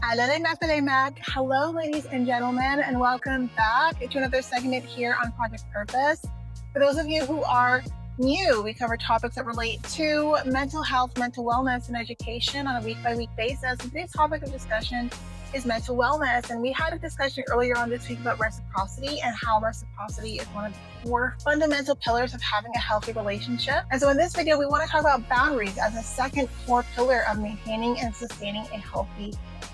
Hello, ladies and gentlemen, and welcome back to another segment here on Project Purpose. For those of you who are new, we cover topics that relate to mental health, mental wellness, and education on a week-by-week basis. And today's topic of discussion is mental wellness. And we had a discussion earlier on this week about reciprocity and how reciprocity is one of the core fundamental pillars of having a healthy relationship. And so in this video, we want to talk about boundaries as a second core pillar of maintaining and sustaining a healthy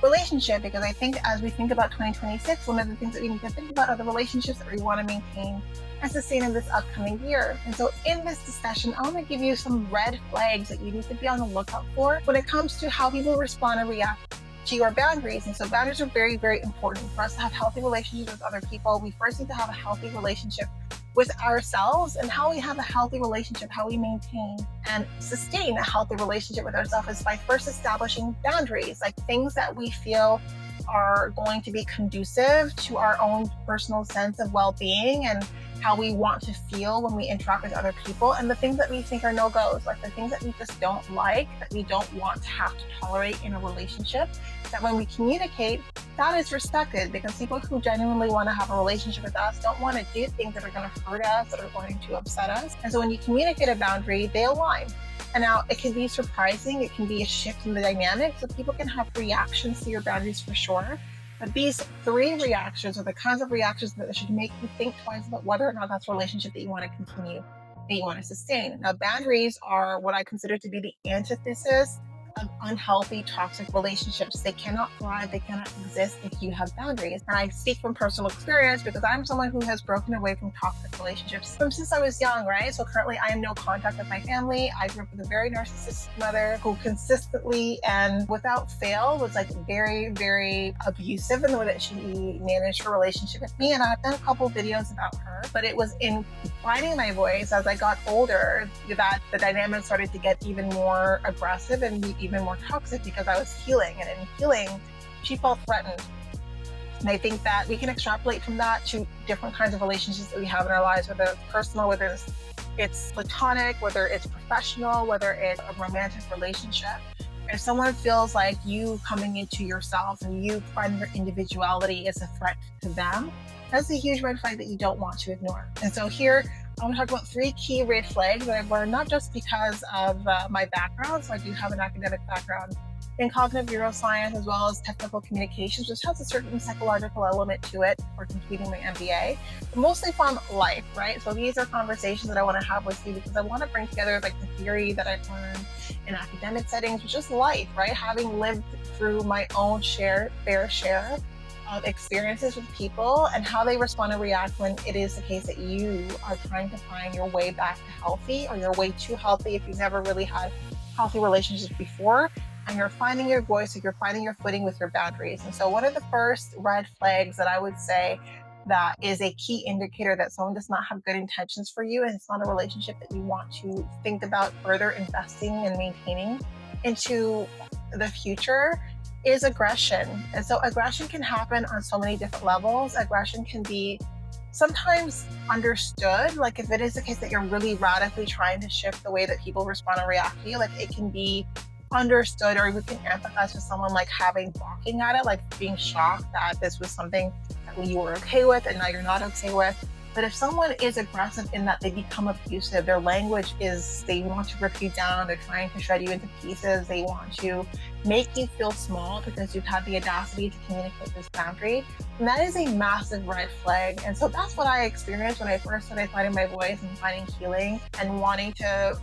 relationship, because I think as we think about 2026, one of the things that we need to think about are the relationships that we want to maintain and sustain in this upcoming year. And so in this discussion, I want to give you some red flags that you need to be on the lookout for when it comes to how people respond and react to your boundaries. And so boundaries are very, very important for us to have healthy relationships with other people. We first need to have a healthy relationship with ourselves, and how we have a healthy relationship, how we maintain and sustain a healthy relationship with ourselves is by first establishing boundaries, like things that we feel are going to be conducive to our own personal sense of well-being and how we want to feel when we interact with other people, and the things that we think are no-goes, like the things that we just don't like, that we don't want to have to tolerate in a relationship, that when we communicate, that is respected, because people who genuinely want to have a relationship with us don't want to do things that are going to hurt us, that are going to upset us. And so when you communicate a boundary, they align. And now it can be surprising, it can be a shift in the dynamic, so people can have reactions to your boundaries for sure. But these three reactions are the kinds of reactions that should make you think twice about whether or not that's a relationship that you want to continue, that you want to sustain. Now, boundaries are what I consider to be the antithesis of unhealthy, toxic relationships. They cannot thrive, they cannot exist if you have boundaries. And I speak from personal experience because I'm someone who has broken away from toxic relationships since I was young, right? So currently I am no contact with my family. I grew up with a very narcissistic mother who consistently and without fail was like very, very abusive in the way that she managed her relationship with me. And I've done a couple videos about her, but it was in finding my voice as I got older that the dynamic started to get even more aggressive and even more toxic, because I was healing, and in healing she felt threatened. And I think that we can extrapolate from that to different kinds of relationships that we have in our lives, whether it's personal, whether it's platonic, whether it's professional, whether it's a romantic relationship. If someone feels like you coming into yourself and you finding your individuality is a threat to them, that's a huge red flag that you don't want to ignore. And so here I want to talk about three key red flags that I've learned, not just because of my background. So I do have an academic background in cognitive neuroscience as well as technical communications, which has a certain psychological element to it for completing my MBA, but mostly from life, right? So these are conversations that I want to have with you because I want to bring together like the theory that I've learned in academic settings, which is life, right? Having lived through my own fair share of experiences with people and how they respond and react when it is the case that you are trying to find your way back to healthy, or your way to healthy if you've never really had healthy relationships before, and you're finding your voice, or you're finding your footing with your boundaries. And so one of the first red flags that I would say that is a key indicator that someone does not have good intentions for you, and it's not a relationship that you want to think about further investing and maintaining into the future, is aggression. And so aggression can happen on so many different levels. Aggression can be sometimes understood, like if it is the case that you're really radically trying to shift the way that people respond and react to you, like it can be understood, or we can empathize with someone like having balking at it, like being shocked that this was something that you were okay with and now you're not okay with. But if someone is aggressive in that they become abusive, their language is they want to rip you down, they're trying to shred you into pieces, they want to make you feel small because you've had the audacity to communicate this boundary, and that is a massive red flag. And so that's what I experienced when I first started finding my voice and finding healing and wanting to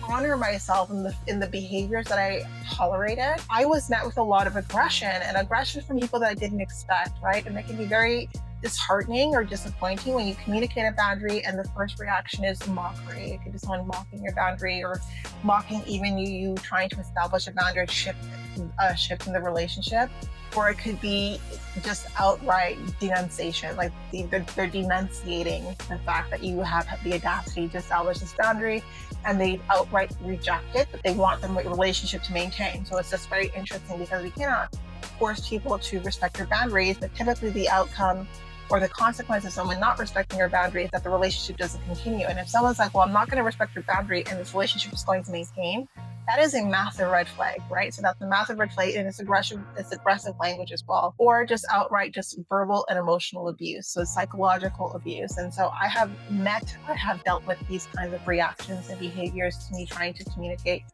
honor myself in the behaviors that I tolerated. I was met with a lot of aggression, and aggression from people that I didn't expect, right? And it can be very disheartening or disappointing when you communicate a boundary and the first reaction is mockery. It could be someone mocking your boundary, or mocking even you trying to establish a boundary, shift in the relationship. Or it could be just outright denunciation, like they're denunciating the fact that you have the audacity to establish this boundary, and they outright reject it, but they want the relationship to maintain. So it's just very interesting, because we cannot force people to respect your boundaries, but typically the outcome or the consequence of someone not respecting your boundary is that the relationship doesn't continue. And if someone's like, well, I'm not going to respect your boundary and this relationship is going to maintain, that is a massive red flag, right? So that's a massive red flag, and it's aggressive language as well, or just outright just verbal and emotional abuse, so psychological abuse. And so I have dealt with these kinds of reactions and behaviors to me trying to communicate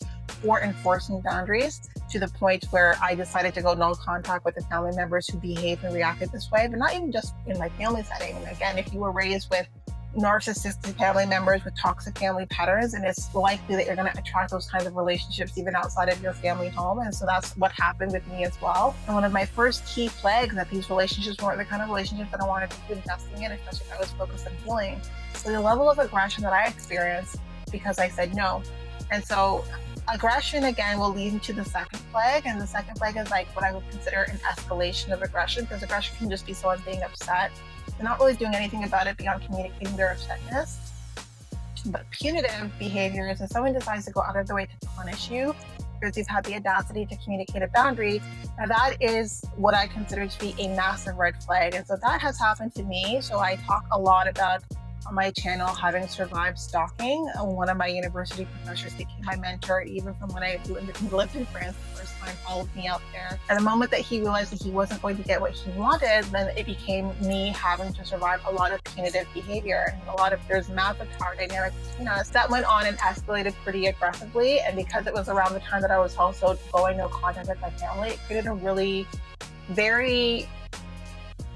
or enforcing boundaries, to the point where I decided to go no contact with the family members who behaved and reacted this way, but not even just in my family setting. And again, if you were raised with narcissistic family members with toxic family patterns, and it's likely that you're going to attract those kinds of relationships even outside of your family home. And so that's what happened with me as well. And one of my first key flags that these relationships weren't the kind of relationships that I wanted to keep investing in, especially if I was focused on healing, so the level of aggression that I experienced because I said no. And so aggression, again, will lead into the second flag. And the second flag is like what I would consider an escalation of aggression, because aggression can just be someone being upset. They're not really doing anything about it beyond communicating their upsetness. But punitive behavior is if someone decides to go out of their way to punish you because you've had the audacity to communicate a boundary. Now that is what I consider to be a massive red flag. And so that has happened to me. So I talk a lot about on my channel having survived stalking. One of my university professors became my mentor, even from when I lived in France the first time, followed me out there. At the moment that he realized that he wasn't going to get what he wanted, then it became me having to survive a lot of punitive behavior. And there's massive power dynamics between us that went on and escalated pretty aggressively. And because it was around the time that I was also going no contact with my family, it created a really very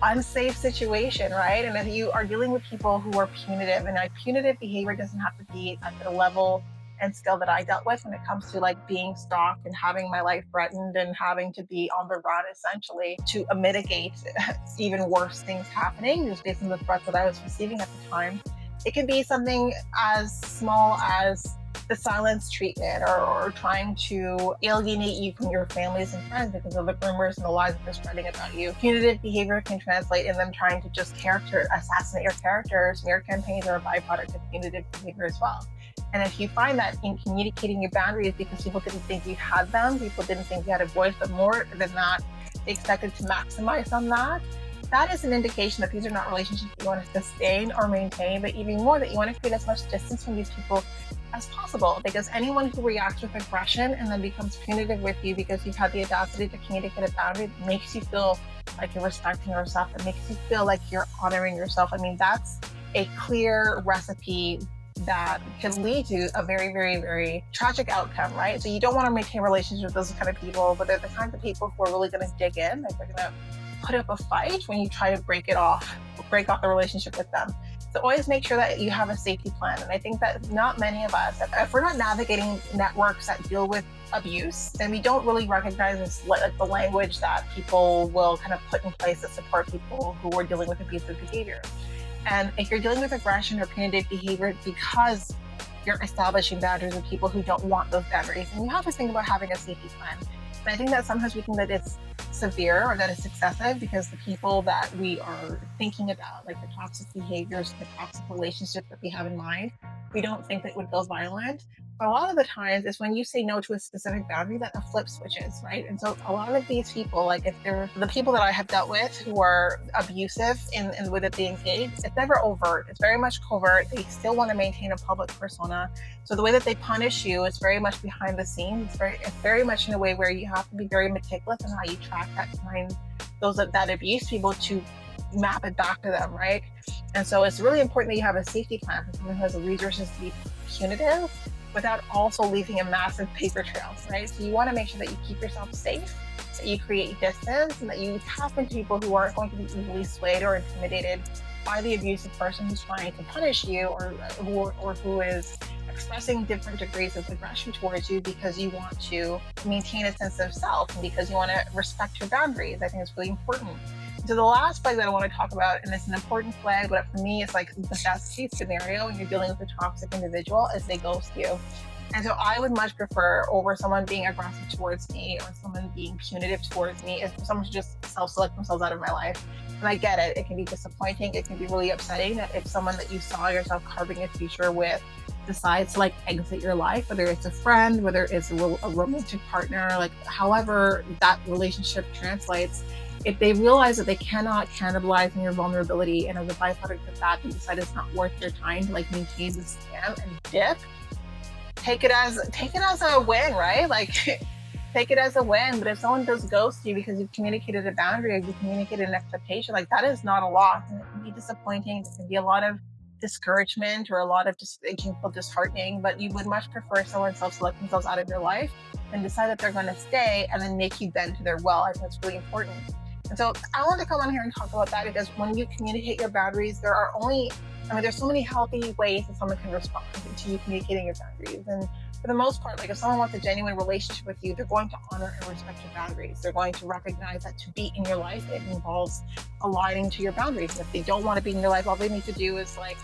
unsafe situation, right? And if you are dealing with people who are punitive, and punitive behavior doesn't have to be at the level and scale that I dealt with when it comes to like being stalked and having my life threatened and having to be on the run essentially to mitigate even worse things happening just based on the threats that I was receiving at the time. It can be something as small as the silence treatment, or trying to alienate you from your families and friends because of the rumors and the lies that they're spreading about you. Punitive behavior can translate in them trying to just assassinate your character. Smear campaigns are a byproduct of punitive behavior as well. And if you find that in communicating your boundaries because people didn't think you had them, people didn't think you had a voice, but more than that, they expected to maximize on that, that is an indication that these are not relationships that you want to sustain or maintain, but even more that you want to create as much distance from these people as possible. Because anyone who reacts with aggression and then becomes punitive with you because you've had the audacity to communicate a boundary makes you feel like you're respecting yourself. It makes you feel like you're honoring yourself. I mean, that's a clear recipe that can lead to a very, very, very tragic outcome, right? So you don't want to maintain relationships with those kind of people, but they're the kinds of people who are really going to dig in. Like they're going to put up a fight when you try to break off the relationship with them. So always make sure that you have a safety plan. And I think that not many of us, if we're not navigating networks that deal with abuse, then we don't really recognize this, like the language that people will kind of put in place to support people who are dealing with abusive behavior. And if you're dealing with aggression or punitive behavior because you're establishing boundaries with people who don't want those boundaries, and you have to think about having a safety plan. And I think that sometimes we think that it's severe or that it's excessive because the people that we are thinking about, like the toxic behaviors, the toxic relationships that we have in mind, we don't think that would go violent. But a lot of the times it's when you say no to a specific boundary that the flip switches, right? And so a lot of these people, like if they're the people that I have dealt with who are abusive in the way that they engage, it's never overt. It's very much covert. They still want to maintain a public persona. So the way that they punish you is very much behind the scenes. It's very much in a way where you have to be very meticulous in how you track that abuse people to map it back to them, right? And so it's really important that you have a safety plan for someone who has the resources to be punitive without also leaving a massive paper trail, right? So you want to make sure that you keep yourself safe, that you create distance, and that you tap into people who aren't going to be easily swayed or intimidated by the abusive person who's trying to punish you, or who is expressing different degrees of aggression towards you because you want to maintain a sense of self and because you want to respect your boundaries. I think it's really important. So the last flag that I want to talk about, and it's an important flag, but for me, it's like the best case scenario when you're dealing with a toxic individual, is they ghost you. And so I would much prefer, over someone being aggressive towards me or someone being punitive towards me, is for someone to just self-select themselves out of my life. And I get it. It can be disappointing. It can be really upsetting that if someone that you saw yourself carving a future with decides to like exit your life, whether it's a friend, whether it's a romantic partner, like however that relationship translates, if they realize that they cannot cannibalize on your vulnerability, and as a byproduct of that, they decide it's not worth their time to like maintain the scam and dip, take it as a win, right? Like take it as a win. But if someone does ghost you because you've communicated a boundary or you communicated an expectation, like that is not a loss, and it can be disappointing. There can be a lot of discouragement or a lot of just it can feel disheartening. But you would much prefer someone self-select themselves out of your life and decide that they're going to stay and then make you bend to their will. I think that's really important. And so I want to come on here and talk about that because when you communicate your boundaries, there's so many healthy ways that someone can respond to you communicating your boundaries. And for the most part, like if someone wants a genuine relationship with you, they're going to honor and respect your boundaries. They're going to recognize that to be in your life, it involves aligning to your boundaries. And if they don't want to be in your life, all they need to do is like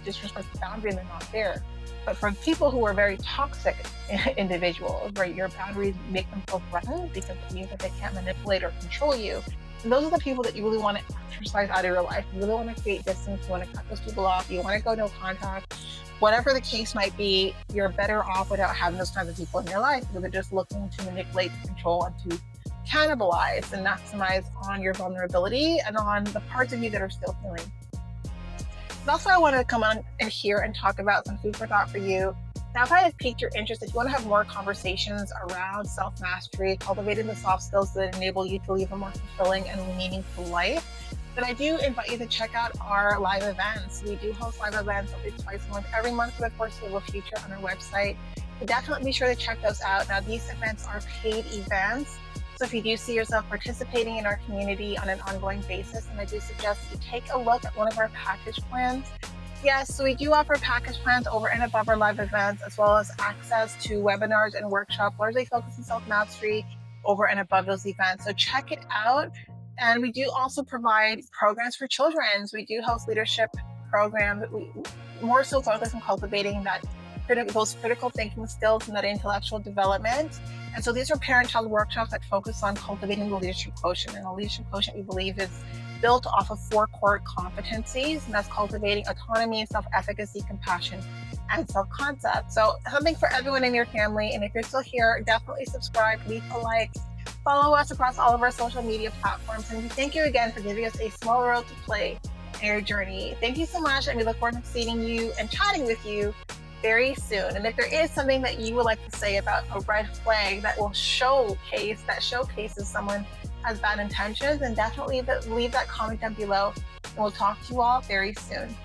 disrespect the boundary and they're not there. But for people who are very toxic individuals, right, your boundaries make them feel threatened because it means that they can't manipulate or control you. And those are the people that you really want to exercise out of your life. You really want to create distance. You want to cut those people off. You want to go no contact. Whatever the case might be, you're better off without having those kinds of people in your life because they're just looking to manipulate, to control, and to cannibalize and maximize on your vulnerability and on the parts of you that are still healing. That's why I wanted to come on in here and talk about some food for thought for you. Now, if I have piqued your interest, if you want to have more conversations around self-mastery, cultivating the soft skills that enable you to live a more fulfilling and meaningful life, then I do invite you to check out our live events. We do host live events at least twice a month, every month for the foreseeable future on our website. So definitely be sure to check those out. Now, these events are paid events. So if you do see yourself participating in our community on an ongoing basis, and I do suggest that you take a look at one of our package plans. Yes, so we do offer package plans over and above our live events, as well as access to webinars and workshops, largely focused on self-mastery over and above those events. So check it out. And we do also provide programs for children. So we do host leadership programs that we more so focus on cultivating those critical thinking skills and that intellectual development. And so these are parent-child workshops that focus on cultivating the leadership quotient. And the leadership quotient, we believe, is built off of 4 core competencies, and that's cultivating autonomy, self-efficacy, compassion, and self-concept. So something for everyone in your family. And if you're still here, definitely subscribe, leave a like, follow us across all of our social media platforms. And thank you again for giving us a small role to play in your journey. Thank you so much, and we look forward to seeing you and chatting with you very soon. And if there is something that you would like to say about a red flag that showcases someone has bad intentions, then definitely leave that comment down below, and we'll talk to you all very soon.